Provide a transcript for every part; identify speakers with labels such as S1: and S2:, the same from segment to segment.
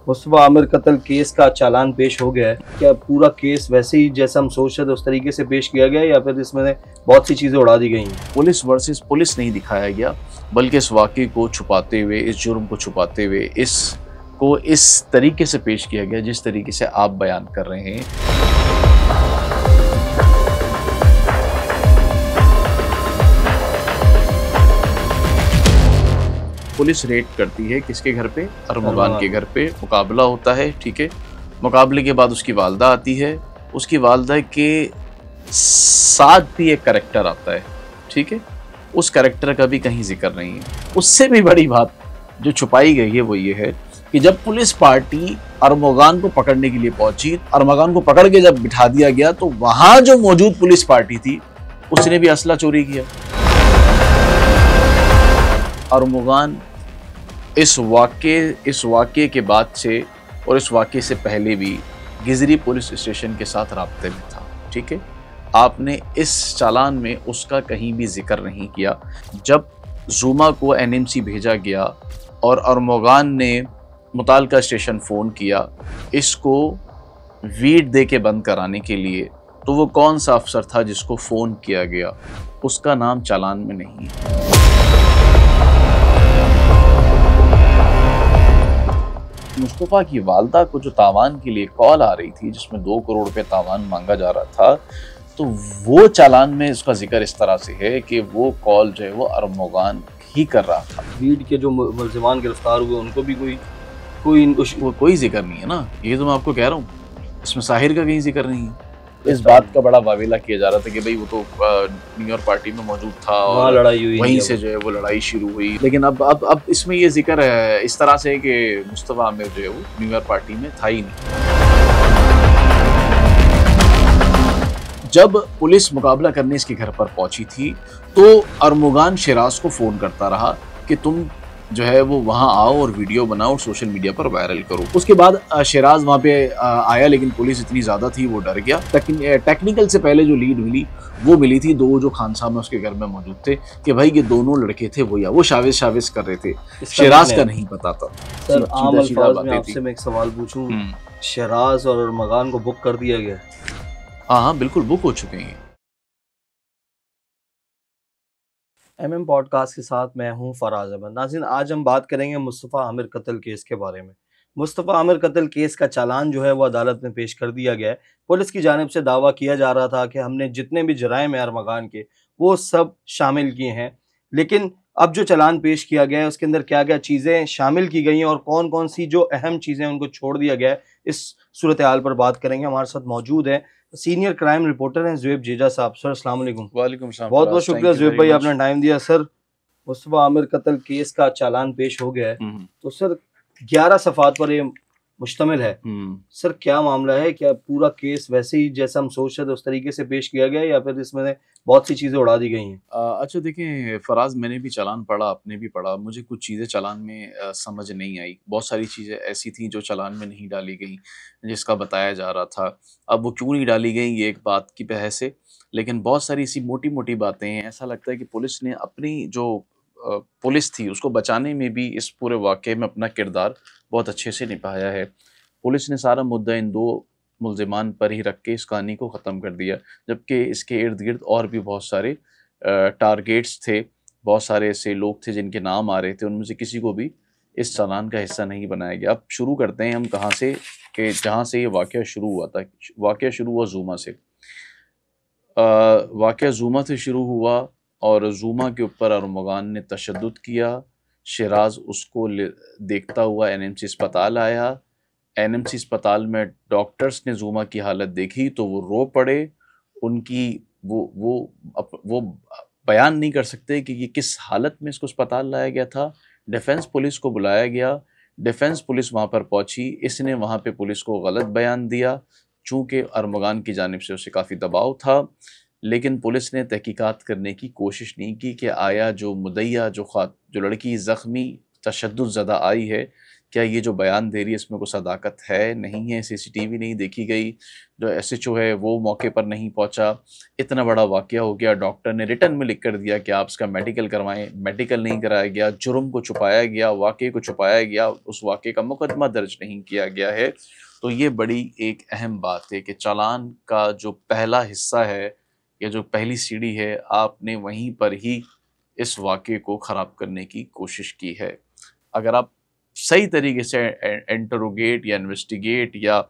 S1: मुस्तफ़ा आमिर कत्ल केस का चालान पेश हो गया है। क्या पूरा केस वैसे ही जैसा हम सोच रहे थे उस तरीके से पेश किया गया है या फिर इसमें बहुत सी चीज़ें उड़ा दी गई हैं?
S2: पुलिस वर्सेस पुलिस नहीं दिखाया गया, बल्कि इस वाक़े को छुपाते हुए, इस जुर्म को छुपाते हुए, इसको इस तरीके से पेश किया गया जिस तरीके से आप बयान कर रहे हैं। पुलिस रेड करती है किसके घर पे? अरमगान के घर पे। मुकाबला होता है, ठीक है। मुकाबले के बाद उसकी वालदा आती है। उसकी वालदा के साथ भी एक करैक्टर आता है, ठीक है। उस करैक्टर का भी कहीं जिक्र नहीं है। उससे भी बड़ी बात जो छुपाई गई है वो ये है कि जब पुलिस पार्टी अरमगान को पकड़ने के लिए पहुंची, अरमगान को पकड़ के जब बिठा दिया गया तो वहां जो मौजूद पुलिस पार्टी थी उसने भी असला चोरी किया। अरमगान इस वाक़े के बाद से और इस वाक़े से पहले भी गिजरी पुलिस स्टेशन के साथ राब्ते में था, ठीक है। आपने इस चालान में उसका कहीं भी जिक्र नहीं किया। जब जुमा को एनएमसी भेजा गया और अरमगान ने मुताल्लिका स्टेशन फ़ोन किया इसको वीट दे के बंद कराने के लिए, तो वो कौन सा अफसर था जिसको फ़ोन किया गया? उसका नाम चालान में नहीं है। मुस्तफ़ा की वालदा को जो तावान के लिए कॉल आ रही थी जिसमें 2 करोड़ रुपए तावान मांगा जा रहा था, तो वो चालान में उसका जिक्र इस तरह से है कि वो कॉल जो है वो अरमगान ही कर रहा था।
S1: वीड के जो मुलजिमान गिरफ्तार हुए उनको भी
S2: कोई जिक्र नहीं है ना, ये तो मैं आपको कह रहा हूँ। इसमें साहिर का कहीं जिक्र नहीं है। इस बात का बड़ा वावेला किया जा रहा था कि भाई वो तो न्यूयॉर्क पार्टी में मौजूद था और
S1: लड़ाई हुई,
S2: वहीं से जो है वो लड़ाई शुरू हुई। लेकिन अब इसमें ये जिक्र है इस तरह से कि मुस्तफ़ा आमिर जो है वो न्यूयॉर्क पार्टी में था ही नहीं। जब पुलिस मुकाबला करने इसके घर पर पहुंची थी तो अरमगान शिराज को फ़ोन करता रहा कि तुम जो है वो वहाँ आओ और वीडियो बनाओ और सोशल मीडिया पर वायरल करो। उसके बाद शिराज वहाँ पे आया, लेकिन पुलिस इतनी ज़्यादा थी वो डर गया। टेक्निकल से पहले जो लीड मिली वो मिली थी दो जो खान साहब में उसके घर में मौजूद थे कि भाई ये दोनों लड़के थे वो, या वो शाविश कर रहे थे, शिराज का नहीं पता था।
S1: सर आम अल्फाज में आपसे मैं एक सवाल पूछूं, शिराज और अरमगान को बुक कर दिया गया?
S2: हाँ बिल्कुल बुक हो चुके हैं।
S1: MM पॉडकास्ट के साथ मैं हूं फराज अहमद। नाज़रीन, आज हम बात करेंगे मुस्तफ़ा आमिर कत्ल केस के बारे में। मुस्तफ़ा आमिर कत्ल केस का चालान जो है वो अदालत में पेश कर दिया गया है। पुलिस की जानिब से दावा किया जा रहा था कि हमने जितने भी जराइम हैं अरमगान के वो सब शामिल किए हैं, लेकिन अब जो चालान पेश किया गया है उसके अंदर क्या क्या चीज़ें शामिल की गई हैं और कौन कौन सी जो अहम चीज़ें उनको छोड़ दिया गया है, इस सूरत हाल पर बात करेंगे। हमारे साथ मौजूद हैं सीनियर क्राइम रिपोर्टर हैं ज़ुएब जेजा साहब। सर अस्सलाम वालेकुम।
S2: वालेकुम सलाम।
S1: बहुत बहुत शुक्रिया ज़ुएब भाई, आपने टाइम दिया। सर मुस्तफ़ा आमिर कत्ल केस का चालान पेश हो गया है, तो सर 11 सफ़ात पर ये मुश्तमिल है। सर क्या मामला है? क्या पूरा केस वैसे ही जैसा हम सोच रहे थे उस तरीके से पेश किया गया या फिर इसमें बहुत सी चीज़ें उड़ा दी गई हैं?
S2: अच्छा देखें फराज, मैंने भी चालान पढ़ा, आपने भी पढ़ा, मुझे कुछ चीज़ें चालान में समझ नहीं आई। बहुत सारी चीज़ें ऐसी थी जो चालान में नहीं डाली गई जिसका बताया जा रहा था। अब वो क्यों नहीं डाली गई ये एक बात की बहस है, लेकिन बहुत सारी ऐसी मोटी मोटी बातें हैं। ऐसा लगता है कि पुलिस ने अपनी जो पुलिस थी उसको बचाने में भी इस पूरे वाक़े में अपना किरदार बहुत अच्छे से निभाया है। पुलिस ने सारा मुद्दा इन 2 मुल्ज़िमान पर ही रख के इस कहानी को ख़त्म कर दिया, जबकि इसके इर्द-गिर्द और भी बहुत सारे टारगेट्स थे, बहुत सारे ऐसे लोग थे जिनके नाम आ रहे थे, उनमें से किसी को भी इस चालान का हिस्सा नहीं बनाया गया। अब शुरू करते हैं हम कहाँ से, कि जहाँ से ये वाक़या शुरू हुआ था। वाक़या शुरू हुआ ज़ूमा से। वाक़या ज़ूमा से शुरू हुआ और ज़ूमा के ऊपर अरमगान ने तशद्दुद किया। शिराज उसको देखता हुआ एनएमसी अस्पताल आया। एनएमसी अस्पताल में डॉक्टर्स ने ज़ूमा की हालत देखी तो वो रो पड़े। उनकी वो बयान नहीं कर सकते कि ये किस हालत में इसको अस्पताल लाया गया था। डिफेंस पुलिस को बुलाया गया, डिफेंस पुलिस वहाँ पर पहुँची, इसने वहाँ पे पुलिस को गलत बयान दिया चूँकि अरमगान की जानिब से उसे काफ़ी दबाव था। लेकिन पुलिस ने तहकीकात करने की कोशिश नहीं की कि आया जो मुद्दईया जो लड़की ज़ख्मी तशद्दुद ज़दा आई है, क्या ये जो बयान दे रही है इसमें कोई सदाकत है, नहीं है, सीसीटीवी नहीं देखी गई, जो एसएचओ है वो मौके पर नहीं पहुंचा, इतना बड़ा वाकया हो गया, डॉक्टर ने रिटर्न में लिख कर दिया कि आप इसका मेडिकल करवाएं, मेडिकल नहीं कराया गया, जुर्म को छुपाया गया, वाकये को छुपाया गया, उस वाकये का मुकदमा दर्ज नहीं किया गया है। तो ये बड़ी एक अहम बात है कि चालान का जो पहला हिस्सा है या जो पहली सीढ़ी है, आपने वहीं पर ही इस वाकये को ख़राब करने की कोशिश की है। अगर आप सही तरीके से इंटरोगेट या इन्वेस्टिगेट या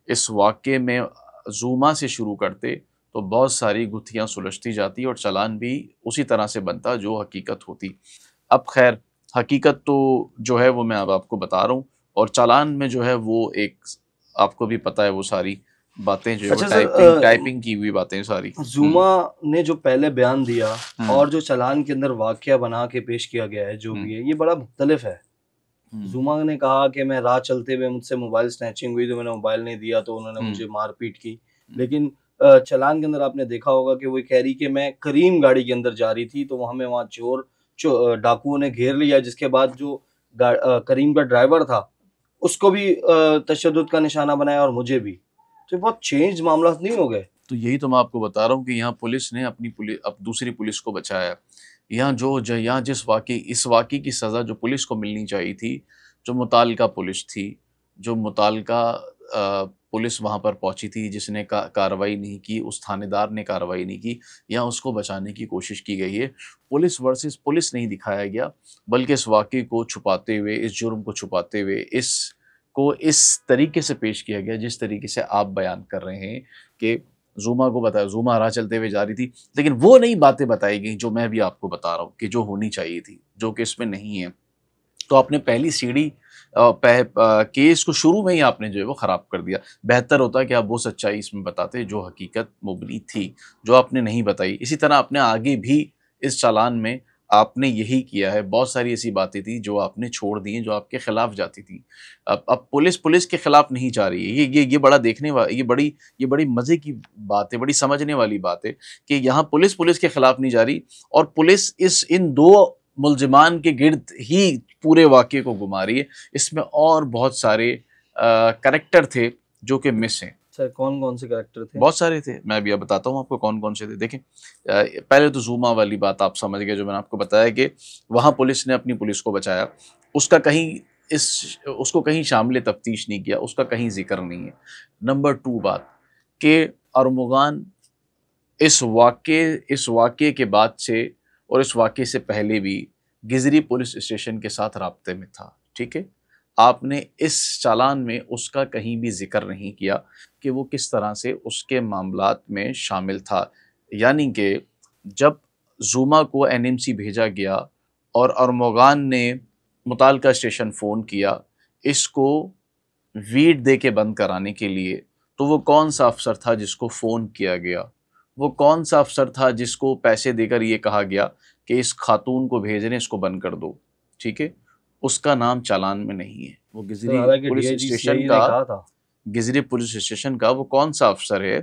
S2: इस वाकये में ज़ूमा से शुरू करते तो बहुत सारी गुत्थियां सुलझती जाती और चालान भी उसी तरह से बनता जो हकीकत होती। अब खैर, हकीकत तो जो है वो मैं अब आपको बता रहा हूँ, और चालान में जो है वो एक आपको भी पता है वो सारी बातें जो है
S1: अच्छा
S2: वो
S1: सर,
S2: टाइपिंग की हुई बातें सारी।
S1: जुमा ने जो पहले बयान दिया
S2: हम्म,
S1: और जो चालान के अंदर वाकया बना के पेश किया गया है, जो भी है, ये बड़ा मुख्तलिफ है। जुमा ने कहा कि मैं राह चलते हुए मुझसे मोबाइल स्नैचिंग हुई तो मैंने मोबाइल नहीं दिया तो उन्होंने मुझे मारपीट की। लेकिन चालान के अंदर आपने देखा होगा कि वो कह रही कि मैं करीम गाड़ी के अंदर जा रही थी तो हमें वहाँ डाकुओं ने घेर लिया, जिसके बाद जो करीम का ड्राइवर था उसको भी तशद्दुद का निशाना बनाया और मुझे भी। तो ये बहुत चेंज मामला नहीं हो गए?
S2: तो यही तो मैं आपको बता रहा हूँ कि यहाँ पुलिस ने अब दूसरी पुलिस को बचाया। यहाँ यहाँ इस वाक़ये की सज़ा जो पुलिस को मिलनी चाहिए थी, जो मुताल्लिका पुलिस थी, जो मुताल्लिका पुलिस वहाँ पर पहुँची थी, जिसने कार्रवाई नहीं की, उस थानेदार ने कार्रवाई नहीं की, यहाँ उसको बचाने की कोशिश की गई है। पुलिस वर्सेस पुलिस नहीं दिखाया गया, बल्कि इस वाक़ये को छुपाते हुए, इस जुर्म को छुपाते हुए, इसको इस तरीके से पेश किया गया जिस तरीके से आप बयान कर रहे हैं कि ज़ूमा को बताया, ज़ूमा राह चलते हुए जा रही थी, लेकिन वो नई बातें बताई गई जो मैं भी आपको बता रहा हूँ कि जो होनी चाहिए थी, जो कि इसमें नहीं है। तो आपने पहली सीढ़ी केस को शुरू में ही आपने जो है वो ख़राब कर दिया। बेहतर होता कि आप वो सच्चाई इसमें बताते जो हकीकत मुबनी थी, जो आपने नहीं बताई। इसी तरह आपने आगे भी इस चालान में आपने यही किया है। बहुत सारी ऐसी बातें थी जो आपने छोड़ दी हैं, जो आपके खिलाफ जाती थी। अब पुलिस के खिलाफ नहीं जा रही है। ये बड़ा ये बड़ी मज़े की बात है, बड़ी समझने वाली बात है कि यहाँ पुलिस के खिलाफ नहीं जा रही, और पुलिस इन 2 मुल्ज़िमान के गिर्द ही पूरे वाक़ये को घुमा रही है। इसमें और बहुत सारे कैरेक्टर थे जो कि मिस हैं।
S1: सर कौन-कौन से कैरेक्टर थे?
S2: बहुत सारे थे, मैं अभी अब बताता हूँ आपको कौन-कौन से थे। देखें, पहले तो ज़ूमा वाली बात आप समझ गए, जो मैंने आपको बताया कि वहाँ पुलिस ने अपनी पुलिस को बचाया। उसको कहीं शामिल तफ्तीश नहीं किया, उसका कहीं ज़िक्र नहीं है। नंबर 2 बात कि अरमुगान इस वाक़ये के बाद से और इस वाक़ये से पहले भी गिजरी पुलिस स्टेशन के साथ राब्ते में था, ठीक है? आपने इस चालान में उसका कहीं भी ज़िक्र नहीं किया कि वो किस तरह से उसके मामलात में शामिल था। यानी कि जब ज़ूमा को एनएमसी भेजा गया और अरमुगान ने मुताल्लिका स्टेशन फ़ोन किया इसको वीट दे के बंद कराने के लिए, तो वो कौन-सा अफ़सर था जिसको फ़ोन किया गया? वो कौन-सा अफ़सर था जिसको पैसे देकर ये कहा गया कि इस खातून को भेज रहे हैं, इसको बंद कर दो, ठीक है? उसका नाम चालान में नहीं है। वो
S1: सर हालाँकि डीआईजी सीआईए ने कहा था।
S2: गिजरी पुलिस स्टेशन का वो कौन-सा अफ़सर है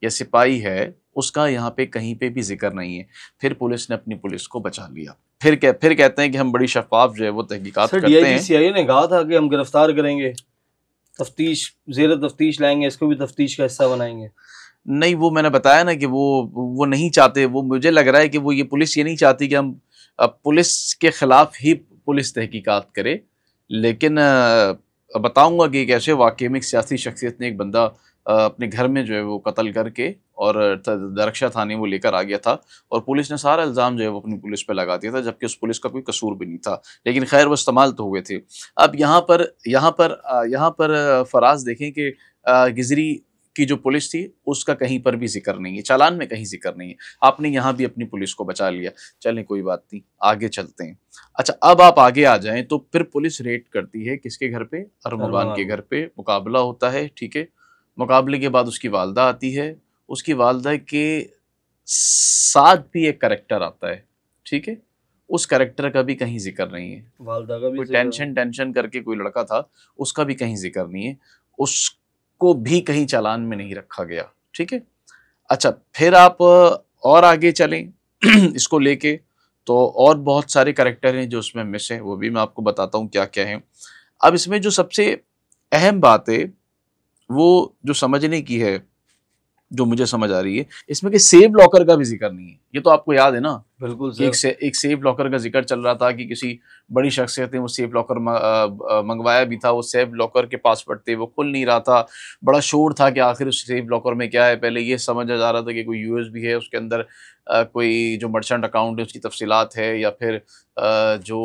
S2: या सिपाही है, उसका यहाँ पे कहीं पे भी ज़िक्र नहीं है। फिर पुलिस ने अपनी पुलिस को बचा लिया। फिर कहते हैं कि हम बड़ी शफ़ाफ़ जो है वो तहकीकात
S1: सर
S2: करते
S1: डीआईजी
S2: हैं।
S1: सीआईए ने कहा था कि हम गिरफ्तार करेंगे, तफ्तीश ज़ेर तफ्तीश लाएंगे, इसको भी तफ्तीश का हिस्सा बनाएंगे।
S2: नहीं, वो मैंने बताया ना कि वो नहीं चाहते। वो मुझे लग रहा है कि वो पुलिस ये नहीं चाहती कि हम पुलिस के खिलाफ ही पुलिस तहकीकात करे। लेकिन बताऊंगा कि एक ऐसे वाक़ये में एक सियासी शख्सियत ने एक बंदा अपने घर में जो है वो कत्ल करके और दरख्शा थाने वो लेकर आ गया था, और पुलिस ने सारा इल्ज़ाम जो है वो अपनी पुलिस पे लगा दिया था, जबकि उस पुलिस का कोई कसूर भी नहीं था। लेकिन खैर वो इस्तेमाल तो हुए थे। अब यहाँ पर फराज देखें कि गिजरी की जो पुलिस थी उसका कहीं पर भी ज़िक्र नहीं है, चालान में कहीं ज़िक्र नहीं है। आपने यहाँ भी अपनी पुलिस को बचा लिया। चलें कोई बात नहीं, आगे चलते हैं। अच्छा, अब आप आगे आ जाएं तो फिर पुलिस रेड करती है किसके घर पे? अरमुगान के घर पे। मुकाबला होता है, ठीक है? मुकाबले के बाद उसकी वालदा आती है। उसकी वालदा के साथ भी एक कैरेक्टर आता है, ठीक है? उस कैरेक्टर का भी कहीं ज़िक्र नहीं है।
S1: वालदा का भी
S2: कोई
S1: ज़िक्र नहीं।
S2: टेंशन करके कोई लड़का था, उसका भी कहीं ज़िक्र नहीं है। उसको भी कहीं चालान में नहीं रखा गया, ठीक है? अच्छा, फिर आप और आगे चलें इसको लेके, तो और बहुत सारे कैरेक्टर हैं जो उसमें मिस हैं, वो भी मैं आपको बताता हूँ क्या-क्या हैं। अब इसमें जो सबसे अहम बात है वो जो समझने की है, जो मुझे समझ आ रही है इसमें, कि सेव लॉकर का भी जिक्र नहीं है। ये तो आपको याद है ना
S1: बिल्कुल
S2: कि
S1: सर।
S2: एक सेफ लॉकर का जिक्र चल रहा था कि किसी बड़ी शख्सियत ने वो सेफ लॉकर मंगवाया भी था, वो सेफ लॉकर के पासवर्ड थे, वो खुल नहीं रहा था। बड़ा शोर था कि आखिर उस सेफ लॉकर में क्या है। पहले ये समझा जा रहा था कि कोई यूएसबी है उसके अंदर, कोई जो मर्चेंट अकाउंट है उसकी तफसीलात है, या फिर जो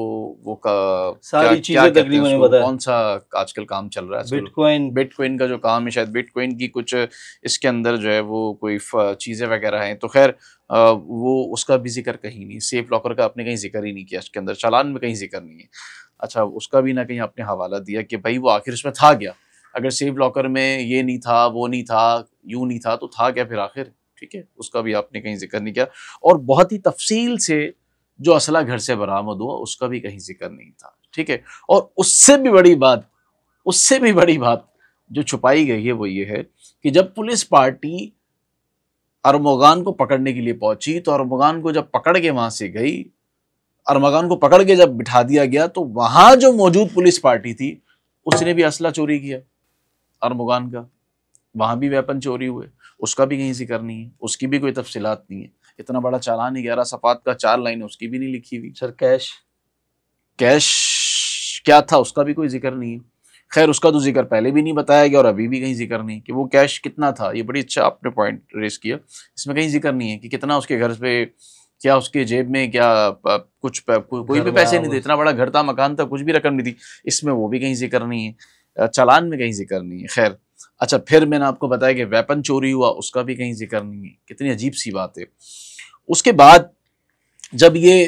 S2: वो क्या
S1: सारी
S2: क्या
S1: चीजें
S2: कहते हैं
S1: तकरीबन
S2: उसको,
S1: बताए।
S2: कौन सा आजकल काम चल रहा है आजकल,
S1: बिटकॉइन।
S2: बिटकॉइन का जो काम है, शायद बिटकॉइन की कुछ इसके अंदर जो है वो कोई चीज़ें वगैरह हैं। तो खैर वो उसका भी जिक्र कहीं नहीं, सेफ लॉकर का आपने कहीं जिक्र ही नहीं किया, इसके अंदर चालान में कहीं जिक्र नहीं है। अच्छा, उसका भी ना कहीं आपने हवाला दिया कि भाई वो आखिर उसमें था क्या। अगर सेफ लॉकर में ये नहीं था, वो नहीं था, यूं नहीं था, तो था क्या फिर आखिर। ठीक है, उसका भी आपने कहीं जिक्र नहीं किया। और बहुत ही तफसील से जो असला घर से बरामद हुआ उसका भी कहीं जिक्र नहीं था। ठीक है, और उससे भी बड़ी बात जो छुपाई गई है वो ये है कि जब पुलिस पार्टी अरमोगान को पकड़ने के लिए पहुंची, तो अरमोगान को जब पकड़ के वहां से गई, अरमोगान को पकड़ के जब बिठा दिया गया, तो वहां जो मौजूद पुलिस पार्टी थी उसने भी असला चोरी किया अरमोगान का। वहां भी वेपन चोरी हुए, उसका भी कहीं जिक्र नहीं है, उसकी भी कोई तफसीलात नहीं है। इतना बड़ा चालान 11 सफात का, 4 लाइन उसकी भी नहीं लिखी हुई।
S1: सर कैश,
S2: कैश क्या था उसका भी कोई जिक्र नहीं है। खैर, उसका तो जिक्र पहले भी नहीं बताया गया और अभी भी कहीं जिक्र नहीं कि वो कैश कितना था। ये बड़ी अच्छा आपने पॉइंट रेस किया। इसमें कहीं जिक्र नहीं है कि कितना उसके घर पे, क्या उसके जेब में, क्या कोई
S1: घर
S2: भी
S1: में
S2: पैसे नहीं थे।
S1: आवाज।
S2: इतना बड़ा घर था, मकान था, कुछ भी रकम नहीं थी। इसमें वो भी कहीं जिक्र नहीं है, चालान में कहीं जिक्र नहीं है। खैर, अच्छा, फिर मैंने आपको बताया कि वेपन चोरी हुआ, उसका भी कहीं जिक्र नहीं है। कितनी अजीब सी बात है। उसके बाद जब ये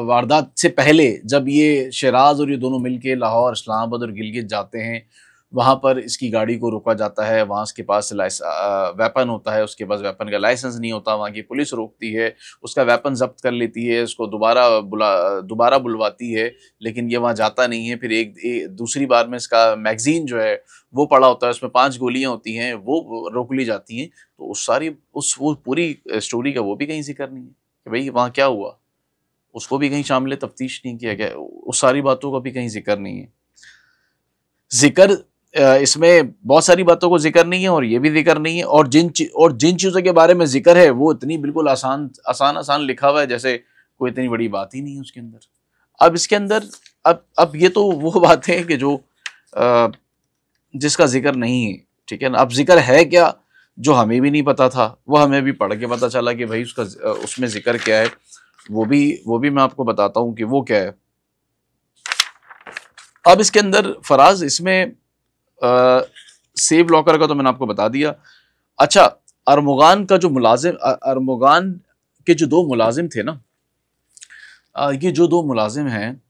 S2: वारदात से पहले जब ये शहराज और ये दोनों मिलके लाहौर, इस्लामाबाद और गिलगित जाते हैं, वहाँ पर इसकी गाड़ी को रोका जाता है। वहाँ उसके पास वेपन होता है, उसके पास वेपन का लाइसेंस नहीं होता। वहाँ की पुलिस रोकती है, उसका वेपन जब्त कर लेती है, उसको दोबारा बुलवाती है, लेकिन ये वहाँ जाता नहीं है। फिर दूसरी बार में इसका मैगजीन जो है वो पड़ा होता है, उसमें 5 गोलियाँ होती हैं, वो रोक ली जाती हैं। तो वो पूरी स्टोरी का वो भी कहीं जिक्र नहीं है कि भाई वहाँ क्या हुआ। उसको भी कहीं शामिल तफ्तीश नहीं किया गया, उस सारी बातों का भी कहीं जिक्र नहीं है। जिक्र इसमें बहुत सारी बातों को जिक्र नहीं है, और ये भी जिक्र नहीं है। और जिन चीज़ों के बारे में जिक्र है वो इतनी बिल्कुल आसान लिखा हुआ है, जैसे कोई इतनी बड़ी बात ही नहीं है उसके अंदर। अब इसके अंदर अब ये तो वो बात है कि जो जिसका जिक्र नहीं है। ठीक है ना। अब जिक्र है क्या, जो हमें भी नहीं पता था, वो हमें भी पढ़ के पता चला कि भाई उसमें जिक्र क्या है। वो भी मैं आपको बताता हूँ कि वो क्या है। अब इसके अंदर फराज, इसमें सेव लॉकर का तो मैंने आपको बता दिया। अच्छा, अरमोगान के जो 2 मुलाजिम थे ना, ये जो 2 मुलाजिम हैं,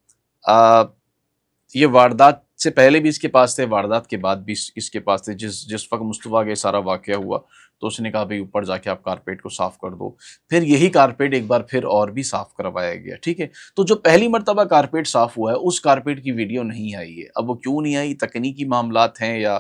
S2: ये वारदात से पहले भी इसके पास थे, वारदात के बाद भी इसके पास थे। जिस वक्त मुस्तफ़ा का सारा वाक़या हुआ तो उसने कहा भाई ऊपर जाके आप कारपेट को साफ़ कर दो। फिर यही कारपेट एक बार फिर और भी साफ़ करवाया गया। ठीक है, तो जो पहली मरतबा कारपेट साफ़ हुआ है उस कारपेट की वीडियो नहीं आई है। अब वो क्यों नहीं आई, तकनीकी मामलात हैं या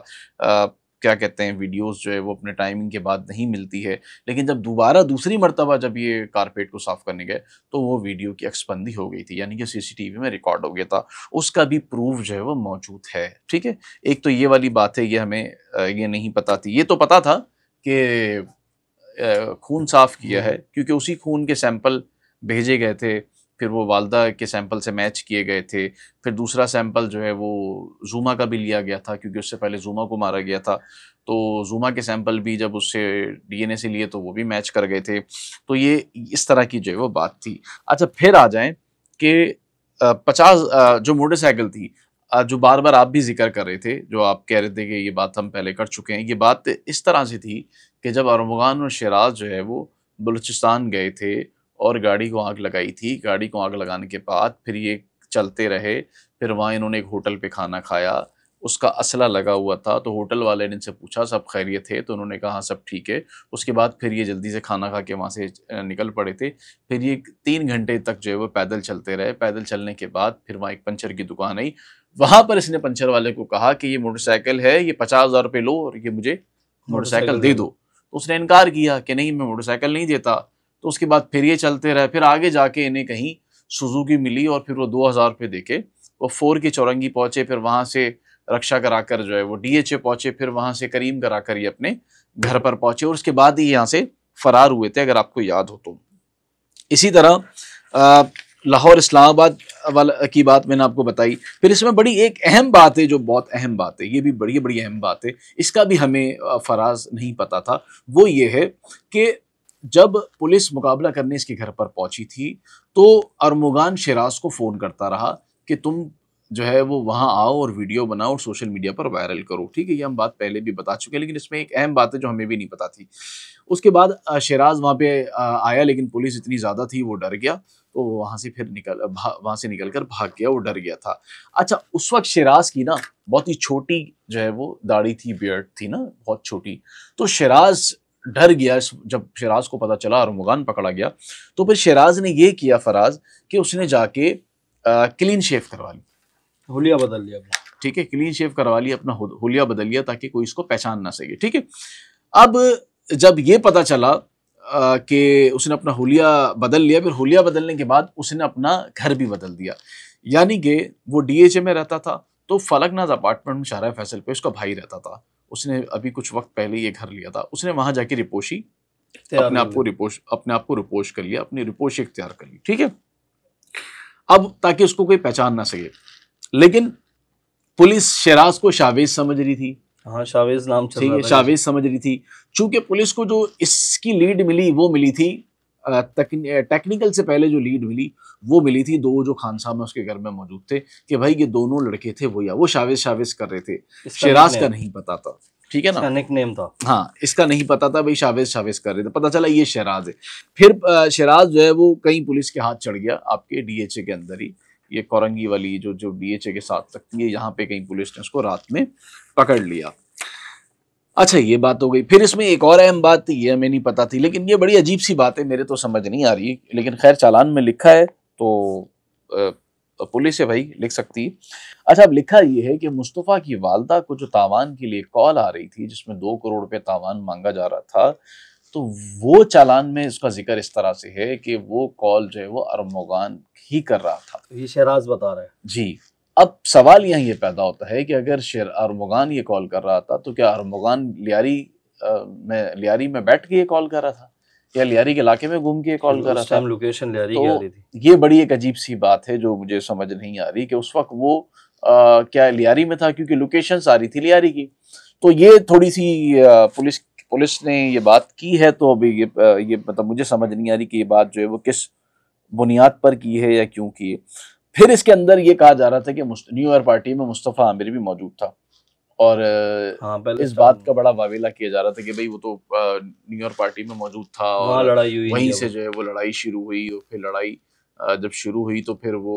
S2: क्या कहते हैं, वीडियोस जो है वो अपने टाइमिंग के बाद नहीं मिलती है। लेकिन जब दूसरी मरतबा जब ये कारपेट को साफ़ करने गए तो वो वीडियो की अक्सबंदी हो गई थी, यानी कि सीसीटीवी में रिकॉर्ड हो गया था। उसका भी प्रूफ जो है वो मौजूद है। ठीक है, एक तो ये वाली बात है, ये हमें ये नहीं पता थी। ये तो पता था कि खून साफ़ किया है, क्योंकि उसी खून के सैंपल भेजे गए थे। फिर वो वालदा के सैंपल से मैच किए गए थे। फिर दूसरा सैंपल जो है वो ज़ूमा का भी लिया गया था, क्योंकि उससे पहले ज़ूमा को मारा गया था। तो ज़ूमा के सैंपल भी जब उससे डीएनए से लिए तो वो भी मैच कर गए थे। तो ये इस तरह की जो है वो बात थी। अच्छा, फिर आ जाएँ कि 50 जो मोटरसाइकिल थी, जो बार-बार आप भी ज़िक्र कर रहे थे, जो आप कह रहे थे कि ये बात हम पहले कर चुके हैं। ये बात इस तरह से थी कि जब अरमगान और शिराज जो है वो बलूचिस्तान गए थे और गाड़ी को आग लगाई थी। गाड़ी को आग लगाने के बाद फिर ये चलते रहे। फिर वहाँ इन्होंने एक होटल पे खाना खाया, उसका असला लगा हुआ था। तो होटल वाले ने इनसे पूछा सब खैरियत है, तो उन्होंने कहा हाँ सब ठीक है। उसके बाद फिर ये जल्दी से खाना खा के वहाँ से निकल पड़े थे। फिर ये 3 घंटे तक जो है वो पैदल चलते रहे। पैदल चलने के बाद फिर वहाँ एक पंचर की दुकान आई। वहाँ पर इसने पंचर वाले को कहा कि ये मोटरसाइकिल है, ये 50,000 रुपये लो और ये मुझे मोटरसाइकिल दे दो। तो उसने इनकार किया कि नहीं, मैं मोटरसाइकिल नहीं देता। तो उसके बाद फिर ये चलते रहे। फिर आगे जाके इन्हें कहीं सुजुकी मिली और फिर वो 2,000 रुपये देके वो 4 की चौरंगी पहुंचे, फिर वहां से रक्षा कराकर जो है वो DHA पहुंचे, फिर वहां से करीम कराकर ये अपने घर पर पहुंचे और उसके बाद ही यहाँ से फरार हुए थे, अगर आपको याद हो तो। इसी तरह लाहौर इस्लामाबाद वाला की बात मैंने आपको बताई। फिर इसमें बड़ी एक अहम बात है, जो बहुत अहम बात है, ये भी बड़ी बड़ी अहम बात है, इसका भी हमें फराज नहीं पता था। वो ये है कि जब पुलिस मुकाबला करने इसके घर पर पहुंची थी तो अरमुगान शिराज को फ़ोन करता रहा कि तुम जो है वो वहाँ आओ और वीडियो बनाओ और सोशल मीडिया पर वायरल करो। ठीक है, ये हम बात पहले भी बता चुके हैं, लेकिन इसमें एक अहम बात है जो हमें भी नहीं पता थी। उसके बाद शिराज वहाँ पे आया, लेकिन पुलिस इतनी ज़्यादा थी, वो डर गया, तो वहाँ से फिर वहाँ से निकल कर भाग गया, वो डर गया था। अच्छा, उस वक्त शिराज की ना बहुत ही छोटी जो है वो दाढ़ी थी, बियर्ड थी ना, बहुत छोटी। तो शिराज डर गया। जब शिराज को पता चला अरमुगान पकड़ा गया, तो फिर शिराज ने ये किया फराज कि उसने जाके क्लीन शेव करवा ली,
S1: हुलिया बदल लिया अपना।
S2: ठीक है, क्लीन शेव करवा लिया, अपना हुलिया बदल लिया ताकि कोई इसको पहचान ना सके। ठीक है, अब जब ये पता चला कि उसने अपना हुलिया बदल लिया, फिर हुलिया बदलने के बाद उसने अपना घर भी बदल दिया। यानी कि वो DHA में रहता था, तो फलकनाज अपार्टमेंट में शाहरा फैसल पे उसका भाई रहता था। उसने अभी कुछ वक्त पहले ये घर लिया था, उसने वहां जाके रिपोशी अपने आप को रिपोश कर लिया, अपनी रिपोश इख्तियार कर ली। ठीक है, अब ताकि उसको कोई पहचान ना सके। लेकिन पुलिस शिराज को शावेज समझ रही थी।
S1: हाँ, शावेज नाम चल
S2: ठीक
S1: रहा
S2: है,
S1: था।
S2: शावेज समझ रही थी। चूंकि पुलिस को जो इसकी लीड मिली वो मिली थी टेक्निकल से पहले, जो लीड मिली वो मिली थी दो जो खान साहब में उसके घर में मौजूद थे, कि भाई ये दोनों लड़के थे वो शावेज कर रहे थे। शिराज का नहीं पता था, ठीक है ना,
S1: निकनेम था।
S2: हाँ, इसका नहीं पता था भाई शावेज कर रहे थे, पता चला ये शिराज है। फिर शिराज जो है वो कहीं पुलिस के हाथ चढ़ गया, आपके DHA के अंदर ही, ये कोरंगी वाली जो DHA के साथ लगती है, यहाँ पे कहीं पुलिस ने उसको रात में पकड़ लिया। अच्छा, ये बात हो गई। फिर इसमें एक और अहम बात थी, ये हमें नहीं पता थी, लेकिन ये बड़ी अजीब सी बात है, मेरे तो समझ नहीं आ रही, लेकिन खैर चालान में लिखा है तो पुलिस है भाई, लिख सकती है। अच्छा, अब लिखा ये है कि मुस्तफ़ा की वालदा को जो तावान के लिए कॉल आ रही थी, जिसमें 2 करोड़ रुपए तावान मांगा जा रहा था, तो वो चालान में इसका जिक्र इस तरह से है कि वो कॉल जो है वो अरमुगान ही कर रहा था।
S1: ये शहराज बता रहा है जी।
S2: अब सवाल यहाँ ये पैदा होता है कि अगर अरमुगान ये कॉल कर रहा था, तो क्या अरमुगान लियारी में बैठ के ये कॉल कर रहा था, या लियारी के इलाके में घूम के कॉल कर रहा था?
S1: लोकेशन लियारी की आ रही थी।
S2: ये बड़ी एक अजीब सी बात है जो मुझे समझ नहीं आ रही कि उस वक्त वो क्या लियारी में था, क्योंकि लोकेशन आ रही थी लियारी की। तो ये थोड़ी सी पुलिस ने ये बात की है, तो अभी ये मतलब मुझे समझ नहीं आ रही कि ये बात जो है वो किस बुनियाद पर की है या क्यों की है। फिर इसके अंदर ये कहा जा रहा था कि न्यू ईयर पार्टी में मुस्तफ़ा आमिर भी मौजूद था, और इस बात का बड़ा वावेला किया जा रहा था कि भाई वो तो न्यू ईयर पार्टी में मौजूद था, और
S1: लड़ाई हुई,
S2: वहीं से जो है वो लड़ाई शुरू हुई। और फिर लड़ाई जब शुरू हुई तो फिर वो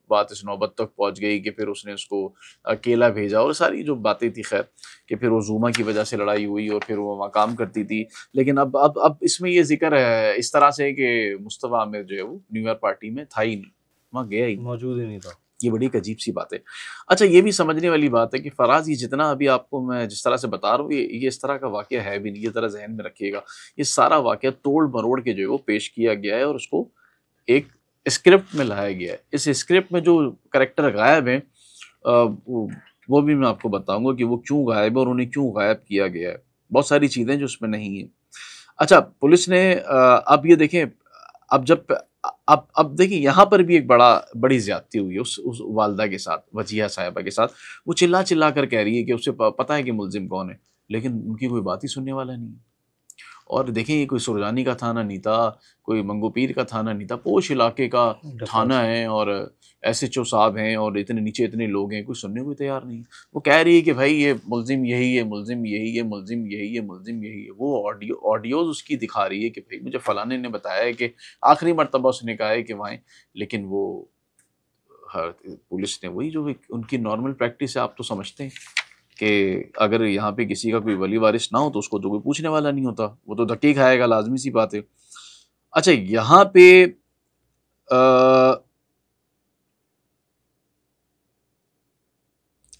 S2: बात इस नौबत तक पहुंच गई कि फिर उसने उसको अकेला भेजा, और सारी जो बातें थी, खैर, कि फिर वो ज़ूमा की वजह से लड़ाई हुई और फिर वो वहाँ काम करती थी। लेकिन अब इसमें ये जिक्र है इस तरह से कि मुस्तफ़ा आमिर जो है वो न्यू ईयर पार्टी में था ही नहीं, वहाँ गया ही, मौजूद ही नहीं था। ये बड़ी एक अजीब सी बात है। अच्छा, ये भी समझने वाली बात है कि फराज, ये जितना अभी आपको मैं जिस तरह से बता रहा हूँ, ये इस तरह का वाक़या है भी नहीं, ये ज़रा जहन में रखिएगा। ये सारा वाक़या तोड़ मरोड़ के जो है वो पेश किया गया है और उसको एक स्क्रिप्ट में लाया गया है। इस स्क्रिप्ट में जो कैरेक्टर गायब हैं, वो भी मैं आपको बताऊंगा कि वो क्यों गायब है और उन्हें क्यों गायब किया गया है। बहुत सारी चीज़ें जो उसमें नहीं है। अच्छा, पुलिस ने अब ये देखें, अब देखिए, यहाँ पर भी एक बड़ी ज्यादती हुई है उस वालदा के साथ, वजिया साहिबा के साथ। वो चिल्ला कर कह रही है कि उसे पता है कि मुलजिम कौन है, लेकिन उनकी कोई बात ही सुनने वाला नहीं है। और देखें, ये कोई सुरजानी का थाना नहीं था, कोई मंगोपीर का थाना नहीं था, पोश इलाके का थाना है, और SHO साहब हैं, और इतने नीचे इतने लोग हैं, कोई सुनने को तैयार नहीं। वो कह रही है कि भाई ये मुलजिम यही है, मुलजिम यही है, मुलजिम यही है, मुलजिम यही है। वो ऑडियोज उसकी दिखा रही है कि भाई मुझे फलाने ने बताया है कि आखिरी मरतबा उसने कहा है कि वहाँ, लेकिन वो पुलिस ने वही जो उनकी नॉर्मल प्रैक्टिस है, आप तो समझते हैं कि अगर यहाँ पे किसी का कोई वली वारिस ना हो तो उसको तो कोई पूछने वाला नहीं होता, वो तो धक्के खाएगा, लाजमी सी बात है। अच्छा, यहाँ पे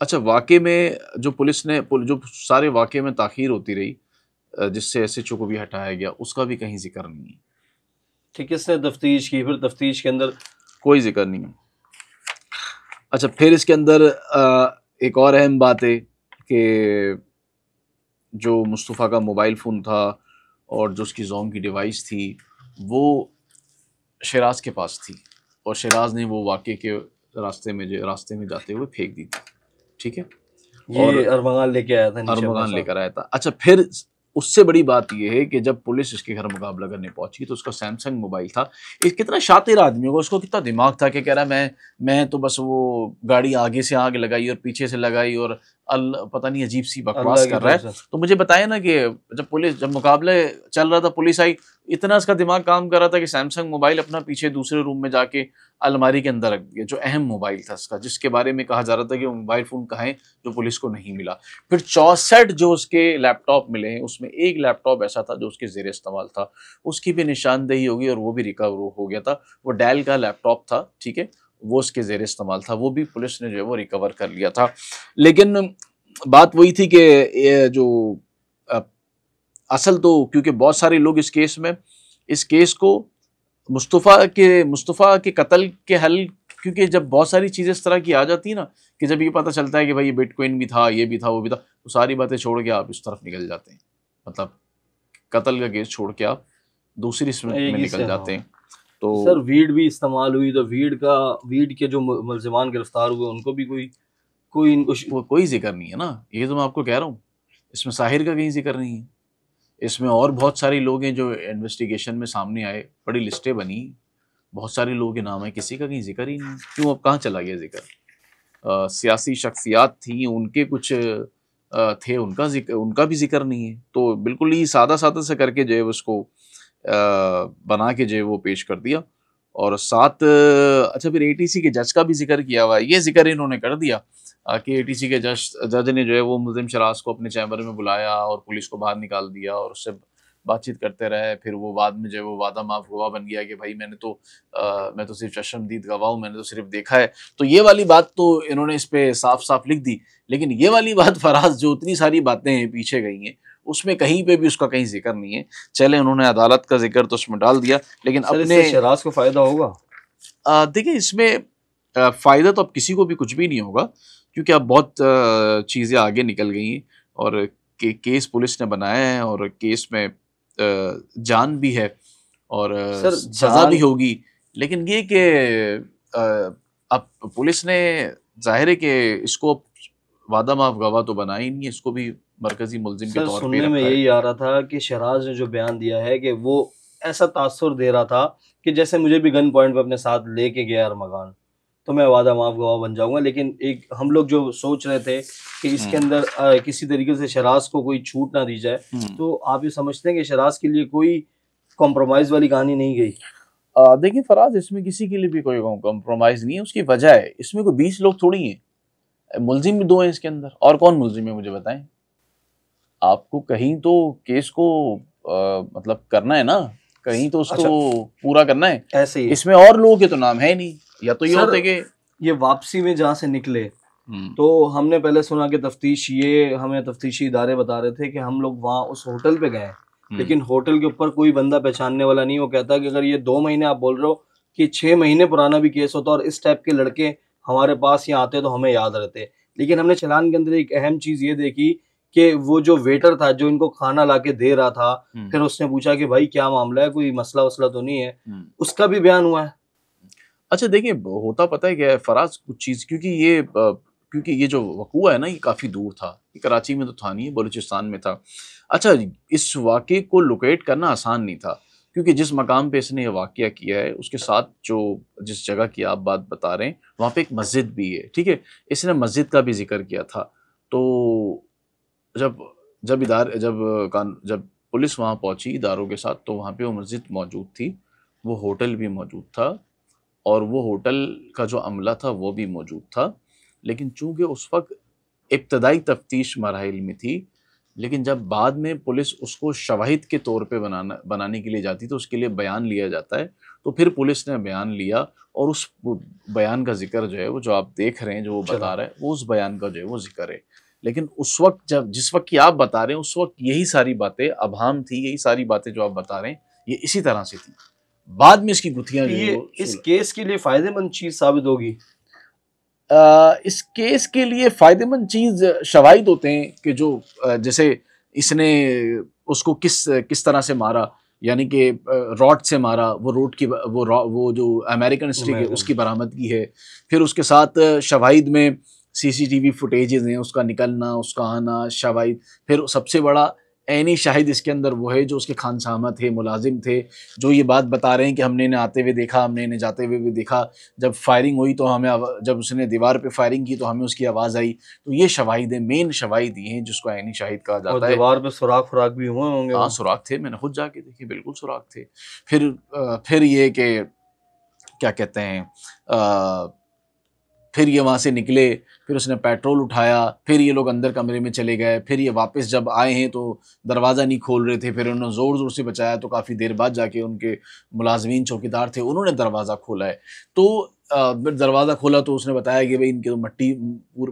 S2: अच्छा, वाक़े में जो पुलिस ने जो सारे वाक़े में ताख़ीर होती रही, जिससे SHO को भी हटाया गया, उसका भी कहीं जिक्र नहीं है कि किसने तफ्तीश की, फिर तफ्तीश के अंदर कोई जिक्र नहीं है। अच्छा, फिर इसके अंदर एक और अहम बात है कि जो मुस्तफ़ा का मोबाइल फ़ोन था और जो उसकी ज़ोम की डिवाइस थी, वो शिराज के पास थी और शिराज ने वो वाक़े के रास्ते में जाते हुए फेंक दी थी, ठीक है?
S1: ये
S2: और
S1: अरमगान लेके आया था नीचे अपने
S2: अरमगान
S1: साथ।
S2: लेकर आया था। अच्छा, फिर उससे बड़ी बात ये है कि जब पुलिस इसके घर मुकाबला करने पहुंची तो उसका सैमसंग मोबाइल था। ये कितना शातिर आदमी होगा, उसको कितना दिमाग था कि कह रहा मैं तो बस वो गाड़ी आगे से आग लगाई और पीछे से लगाई और पता नहीं अजीब सी बकवास
S1: अल्लाह की
S2: कर रहा
S1: तरफ
S2: है।
S1: से।
S2: तो मुझे बताया ना कि जब मुकाबले चल रहा था, पुलिस आई, इतना इसका दिमाग काम कर रहा था कि सैमसंग मोबाइल अपना पीछे दूसरे रूम में जाके अलमारी के अंदर रख दिया, जो अहम मोबाइल था इसका, जिसके बारे में कहा जा रहा था कि वो मोबाइल फ़ोन कहाँ है, जो पुलिस को नहीं मिला। फिर 64 जो उसके लैपटॉप मिले हैं, उसमें एक लैपटॉप ऐसा था जो उसके ज़ेर इस्तेमाल था, उसकी भी निशानदेही होगी और वो भी रिकवर हो गया था। वो डेल का लैपटॉप था, ठीक है? वो उसके ज़ेर इस्तेमाल था, वो भी पुलिस ने जो है वो रिकवर कर लिया था। लेकिन बात वही थी कि ये जो अ, असल तो क्योंकि बहुत सारे लोग इस केस को मुस्तफ़ा के कत्ल के हल, क्योंकि जब बहुत सारी चीज़ें इस तरह की आ जाती है ना कि जब ये पता चलता है कि भाई ये बिटकॉइन भी था, ये भी था, वो भी था, तो सारी बातें छोड़ के आप इस तरफ निकल जाते हैं। मतलब कत्ल का केस छोड़ के आप दूसरी इसमें
S1: एक
S2: में
S1: ही
S2: निकल
S1: से,
S2: जाते
S1: हाँ।
S2: हैं।
S1: तो सर
S2: तो
S1: वीड भी इस्तेमाल हुई, तो वीड के जो मुलजिमान गिरफ्तार हुए उनको भी कोई कोई इनको
S2: वो कोई जिक्र नहीं है ना, ये तो मैं आपको कह रहा हूँ। इसमें साहिर का कहीं जिक्र नहीं है। इसमें और बहुत सारे लोग हैं जो इन्वेस्टिगेशन में सामने आए, बड़ी लिस्टें बनी, बहुत सारे लोगों के नाम है, किसी का कहीं जिक्र ही नहीं। क्यों, अब कहाँ चला गया जिक्र? सियासी शख्सियात थी, उनके कुछ थे, उनका भी जिक्र नहीं है। तो बिल्कुल ही सादा सादा से करके जो है उसको बना के जो है वो पेश कर दिया। और साथ अच्छा, फिर एटीसी के जज का भी जिक्र किया हुआ है। ये जिक्र इन्होंने कर दिया कि एटीसी के जज ने जो है वो मुल्जिम शराज को अपने चैम्बर में बुलाया और पुलिस को बाहर निकाल दिया और उससे बातचीत करते रहे। फिर वो बाद में जो है वो वादा माफ गवाह बन गया कि भाई मैं तो सिर्फ चश्मदीद गवाह हूँ, मैंने तो सिर्फ देखा है। तो ये वाली बात तो इन्होंने इस पे साफ साफ लिख दी। लेकिन ये वाली बात फराज, जो इतनी सारी बातें हैं पीछे गई हैं, उसमें कहीं पे भी उसका कहीं जिक्र नहीं है। चले, उन्होंने अदालत का जिक्र तो उसमें डाल दिया, लेकिन
S1: सर
S2: अपने
S1: इससे शहराज को फायदा होगा?
S2: देखिए, इसमें फ़ायदा तो अब किसी को भी कुछ भी नहीं होगा, क्योंकि अब बहुत चीज़ें आगे निकल गई हैं और केस पुलिस ने बनाया है और केस में जान भी है और
S1: सर
S2: सज़ा भी
S1: जान,
S2: होगी। लेकिन ये कि अब पुलिस ने, ज़ाहिर है कि इसको वादा माफ़ गवाह तो बनाया ही नहीं है, इसको भी मरकज़ी मुल्ज़िम के
S1: सर
S2: तौर पे ही
S1: सुनने में
S2: रखा है।
S1: यही आ रहा था कि शहराज ने जो बयान दिया है कि वो ऐसा तासुर दे रहा था कि जैसे मुझे भी गन पॉइंट पे अपने साथ लेके गया अरमगान, तो मैं वादा माफ गवाह बन जाऊंगा। लेकिन एक हम लोग जो सोच रहे थे कि इसके
S2: हुँ,
S1: अंदर किसी तरीके से शहराज को कोई छूट ना दी जाए,
S2: हुँ।
S1: तो आप ये समझते हैं कि शहराज के लिए कोई कॉम्प्रोमाइज वाली कहानी नहीं गई?
S2: देखिए फराज, इसमें किसी के लिए भी कोई कॉम्प्रोमाइज़ नहीं है, उसकी वजह है, इसमें कोई 20 लोग थोड़ी हैं। मुलजिम भी 2 हैं इसके अंदर, और कौन मुलजिम है मुझे बताएँ? आपको कहीं तो केस को मतलब करना है ना, कहीं तो उसको
S1: अच्छा,
S2: पूरा करना है।
S1: ऐसे ही है
S2: इसमें और लोगों के तो नाम है ही नहीं, या तो ये
S1: सर।
S2: होता है कि
S1: ये वापसी में जहाँ से निकले,
S2: हुँ,
S1: तो हमने पहले सुना कि हमें तफ्तीशी इदारे बता रहे थे कि हम लोग वहाँ उस होटल पे गए,
S2: हुँ,
S1: लेकिन होटल के ऊपर कोई बंदा पहचानने वाला नहीं। वो कहता है कि अगर ये 2 महीने, आप बोल रहे हो कि 6 महीने पुराना भी केस होता और इस टाइप के लड़के हमारे पास यहाँ आते तो हमें याद रहते। लेकिन हमने चालान के अंदर एक अहम चीज ये देखी कि वो जो वेटर था जो इनको खाना ला के दे रहा था,
S2: हुँ,
S1: फिर उसने पूछा कि भाई क्या मामला है, कोई मसला वसला तो नहीं है,
S2: हुँ।
S1: उसका भी बयान हुआ है।
S2: अच्छा देखिए, होता पता है क्या है फराज, कुछ चीज़, क्योंकि ये जो वक़ूआ है ना, ये काफ़ी दूर था। ये कराची में तो था नहीं, बलूचिस्तान में था। अच्छा, इस वाक़ये को लोकेट करना आसान नहीं था, क्योंकि जिस मकाम पे इसने ये वाक़या किया है, उसके साथ जो जिस जगह की आप बात बता रहे हैं, वहाँ पे एक मस्जिद भी है, ठीक है? इसने मस्जिद का भी ज़िक्र किया था। तो जब जब पुलिस वहाँ पहुँची इदारों के साथ, तो वहाँ पे वो मस्जिद मौजूद थी, वो होटल भी मौजूद था और वो होटल का जो अमला था वो भी मौजूद था। लेकिन चूँकि उस वक़्त इब्तदाई तफ्तीश मराहिल में थी, लेकिन जब बाद में पुलिस उसको शवाहिद के तौर पे बनाने के लिए जाती है, तो उसके लिए बयान लिया जाता है। तो फिर पुलिस ने बयान लिया और उस बयान का ज़िक्र जो है, वो जो आप देख रहे हैं, जो वो
S1: चला,
S2: बता रहा है, वो उस बयान का जो है वो ज़िक्र है। लेकिन उस वक़्त, जिस वक़्त की आप बता रहे हैं, उस वक़्त यही सारी बातें अबहम थी, यही सारी बातें जो आप बता रहे हैं, ये इसी तरह से थी। बाद में इसकी गुत्थियाँ
S1: तो
S2: जो है
S1: ये
S2: वो
S1: इस केस के लिए फायदेमंद चीज साबित होगी।
S2: इस केस के लिए फायदेमंद चीज शवाहिद होते हैं कि जो जैसे इसने उसको किस किस तरह से मारा, यानी कि रॉड से मारा, वो रोड की वो जो अमेरिकन स्टिक है उसकी बरामदगी है। फिर उसके साथ शवाहिद में सीसीटीवी फुटेजेस हैं, उसका निकलना, उसका आना, शवाहिद। फिर सबसे बड़ा ऐनी शाहिद इसके अंदर वो है जो उसके खानसामा थे, मुलाजिम थे, जो ये बात बता रहे हैं कि हमने इन्हें आते हुए देखा, हमने इन्हें जाते हुए भी देखा, जब फायरिंग हुई तो हमें जब उसने दीवार पे फायरिंग की तो हमें उसकी आवाज़ आई। तो ये शवाहिद है, मेन शवाहिद ये हैं जिसको ऐनी शाहिद कहा
S1: और
S2: जाता है।
S1: दीवार पे सुराख भी हुए होंगे।
S2: हाँ, सुराख थे, मैंने खुद जाके देखे, बिल्कुल सुराख थे। फिर ये कि क्या कहते हैं, फिर ये वहाँ से निकले, फिर उसने पेट्रोल उठाया, फिर ये लोग अंदर कमरे में चले गए, फिर ये वापस जब आए हैं तो दरवाज़ा नहीं खोल रहे थे, फिर उन्होंने ज़ोर ज़ोर से बचाया, तो काफ़ी देर बाद जाके उनके मुलाजमीन चौकीदार थे, उन्होंने दरवाज़ा खोला है। तो दरवाज़ा खोला तो उसने बताया कि भाई इनके तो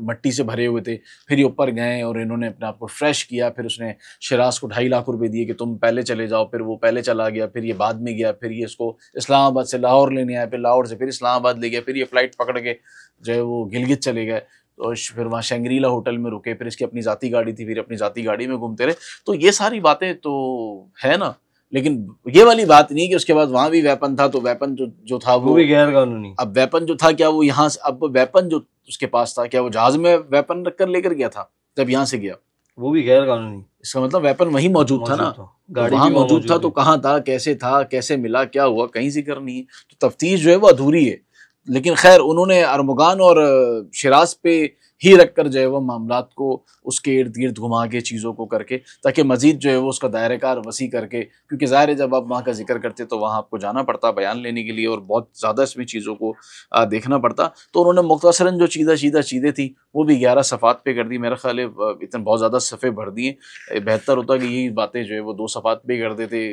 S2: मट्टी से भरे हुए थे। फिर ये ऊपर गए और इन्होंने अपने आप को फ्रेश किया। फिर उसने शिराज को 2.5 लाख रुपए दिए कि तुम पहले चले जाओ, फिर वो पहले चला गया, फिर ये बाद में गया, फिर ये इसको इस्लामाबाद से लाहौर लेने आया, फिर लाहौर से फिर इस्लामाबाद ले गया, फिर ये फ़्लाइट पकड़ के जो है वो गिलगित चले गए। तो फिर वहाँ शंग्रीला होटल में रुके, फिर इसकी अपनी ज़ाती गाड़ी थी, फिर अपनी ज़ाती गाड़ी में घूमते रहे। तो ये सारी बातें तो है ना, लेकिन ये वाली बात नहीं कि उसके बाद वहाँ भी वेपन था, तो वेपन जो था
S1: वो भी गैर कानूनी।
S2: अब वेपन जो था, क्या वो यहाँ से, अब वेपन जो उसके पास था, क्या वो जहाज में वेपन रख कर लेकर गया था जब यहाँ से गया?
S1: वो भी गैर कानूनी।
S2: इसका मतलब वेपन वहीं मौजूद था ना,
S1: गाड़ी
S2: वहां
S1: भी
S2: मौजूद था, तो कहाँ था, कैसे मिला, क्या हुआ, कहीं जिक्र नहीं है। तो तफ्तीश जो है वो अधूरी है। लेकिन खैर उन्होंने अरमगान और शिराज पे ही रखकर जो है वो मामलात को उसके इर्द गिर्द घुमा के चीज़ों को करके, ताकि मजीद जो है वो उसका दायरेकार वसी करके, क्योंकि ज़ाहिर है जब आप वहाँ का जिक्र करते तो वहाँ आपको जाना पड़ता बयान लेने के लिए, और बहुत ज़्यादा इसमें चीज़ों को देखना पड़ता। तो उन्होंने मुख्तसरन जो चीज़ें थी वो भी 11 सफ़ात पे कर दी। मेरा ख्याल है इतने बहुत ज़्यादा सफ़े भर दिए, बेहतर होता कि यही बातें जो है वो 2 सफ़ात पे कर देते।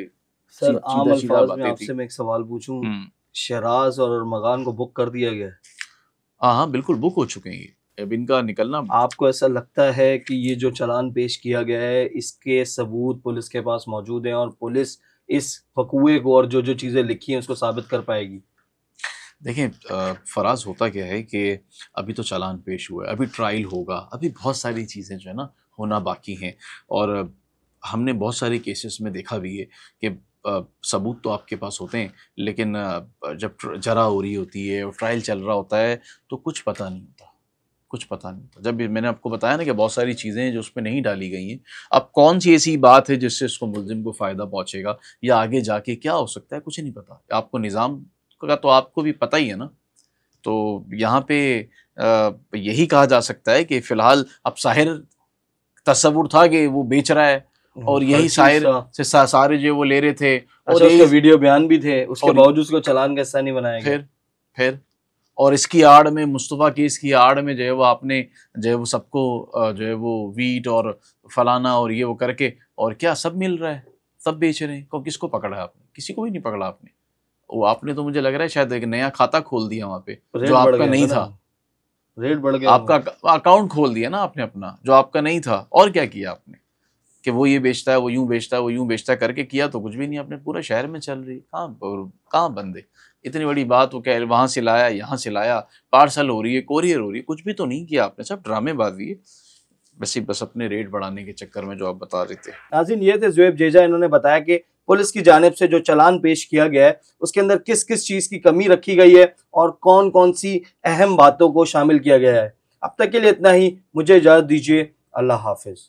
S1: सर आम अल्फाज में आपसे
S2: थी।
S1: मैं एक सवाल पूछूं, शिराज और अरमगान को बुक कर दिया गया?
S2: हाँ, बिल्कुल बुक हो चुके हैं, अब इनका निकलना।
S1: आपको ऐसा लगता है कि ये जो चालान पेश किया गया है इसके सबूत पुलिस के पास मौजूद हैं और पुलिस इस फकुए को और जो जो चीज़ें लिखी हैं उसको साबित कर पाएगी?
S2: देखिए फराज, होता क्या है कि अभी तो चालान पेश हुआ है, अभी ट्रायल होगा, अभी बहुत सारी चीज़ें जो है ना होना बाकी हैं। और हमने बहुत सारे केसेस में देखा भी है कि सबूत तो आपके पास होते हैं, लेकिन जब जरा हो रही होती है और ट्रायल चल रहा होता है तो कुछ पता नहीं होता, कुछ पता नहीं होता। जब भी मैंने आपको बताया ना कि बहुत सारी चीज़ें हैं जो उसमें नहीं डाली गई हैं। अब कौन सी ऐसी बात है जिससे उसको मुलजिम को फ़ायदा पहुँचेगा या आगे जाके क्या हो सकता है, कुछ नहीं पता। आपको निज़ाम का तो आपको भी पता ही है ना। तो यहाँ पे यही कहा जा सकता है कि फ़िलहाल अब साहिर तसव्वुर था कि वो बेच रहा है, और यही साहिर से सारे जो वो ले रहे थे, और
S1: उसके वीडियो बयान भी थे, उसके बावजूद उसको चालान का हिस्सा नहीं बनाया गया।
S2: फिर और इसकी आड़ में, मुस्तफ़ा केस की आड़ में जो है वो आपने जो है वो सबको जो है वो वीट और फलाना और ये वो करके, और क्या सब मिल रहा है, सब बेच रहे हैं। किसको पकड़ा है आपने? किसी को भी नहीं पकड़ा आपने। वो आपने तो मुझे लग रहा है शायद एक नया खाता खोल दिया वहाँ पे जो आपका नहीं था।
S1: रेट बढ़ गया,
S2: आपका अकाउंट खोल दिया ना आपने अपना, जो आपका नहीं था। और क्या किया आपने कि वो ये बेचता है, वो यूं बेचता है, वो यूं बेचता है करके किया तो कुछ भी नहीं आपने। पूरा शहर में चल रही, कहाँ बंद है? इतनी बड़ी बात वो क्या वहाँ से लाया, यहाँ से लाया, पार्सल हो रही है, कोरियर हो रही है, कुछ भी तो नहीं किया आपने, सब ड्रामेबाजी है। बस अपने रेट बढ़ाने के चक्कर में जो आप बता रहे थे।
S1: नाज़रीन, ये थे ज़ुएब जेजा। इन्होंने बताया कि पुलिस की जानिब से जो चालान पेश किया गया है उसके अंदर किस किस चीज़ की कमी रखी गई है और कौन कौन सी अहम बातों को शामिल किया गया है। अब तक के लिए इतना ही, मुझे इजाज़त दीजिए। अल्लाह हाफिज़।